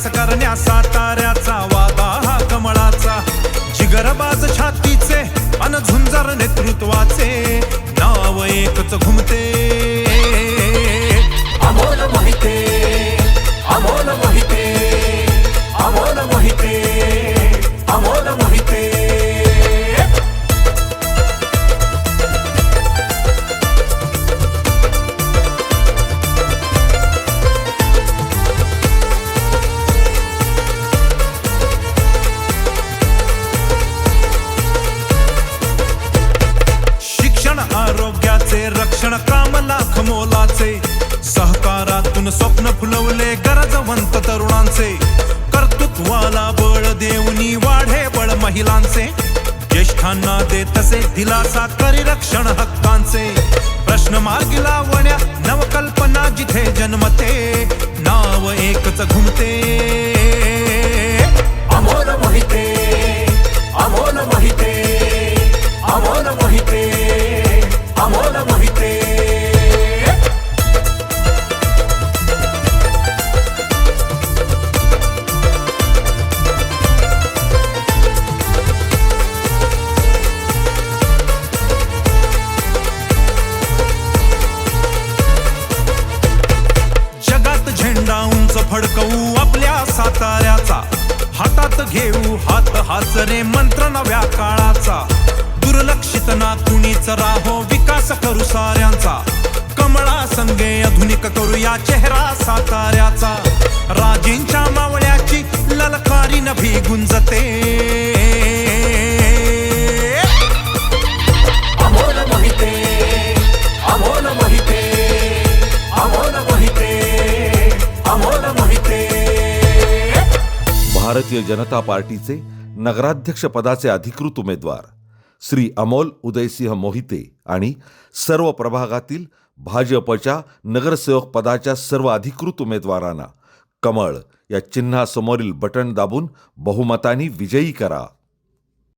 विकास करण्या साताऱ्याचा वादा हा कमळाचा, जिगरबाज छातीचे अन झुंजार नेतृत्वाचे, नाव एकच घुमते अमोल मोहिते, अमोल मोहिते, अमोल मोहिते, अमोल मोहिते। आरोग्याचे रक्षण काम लाख मोलाचे, सहकारातून स्वप्न फुलवले गरजवंत तरुणांचे, कर्तृत्वाला बळ देऊनी वाढे बळ महिलांचे, ज्येष्ठांना देतसे दिलासा करी रक्षण हक्कांचे, प्रश्न मार्गी लावण्या नवकल्पना जिथे जन्मते, नाव एकच घुमते अमोल मोहिते, अमोल मोहिते, अमोल मोहिते, अमोल मोहिते। जगात झेंडा उंच फडकवू आपल्या साताऱ्याचा, हातात घेऊ हात हाच रे मंत्र नव्या काळाचा, दुर्लक्षित ना कुणीच राहो विकास करू साऱ्यांचा, कमळा संगे आधुनिक करूया चेहरा साताऱ्याचा, राजेंच्या मावळ्याची ललकारी नभी गुंजते अमोल मोहिते, अमोल मोहिते, अमोल मोहिते, अमोल मोहिते। भारतीय जनता पार्टीचे नगराध्यक्ष पदाचे अधिकृत उमेदवार श्री अमोल उदयसिंह मोहिते आणि सर्व प्रभागातील भाजपच्या नगरसेवक पदाच्या सर्व अधिकृत उमेदवारांना कमळ या चिन्हासमोरील बटन दाबून बहुमताने विजयी करा।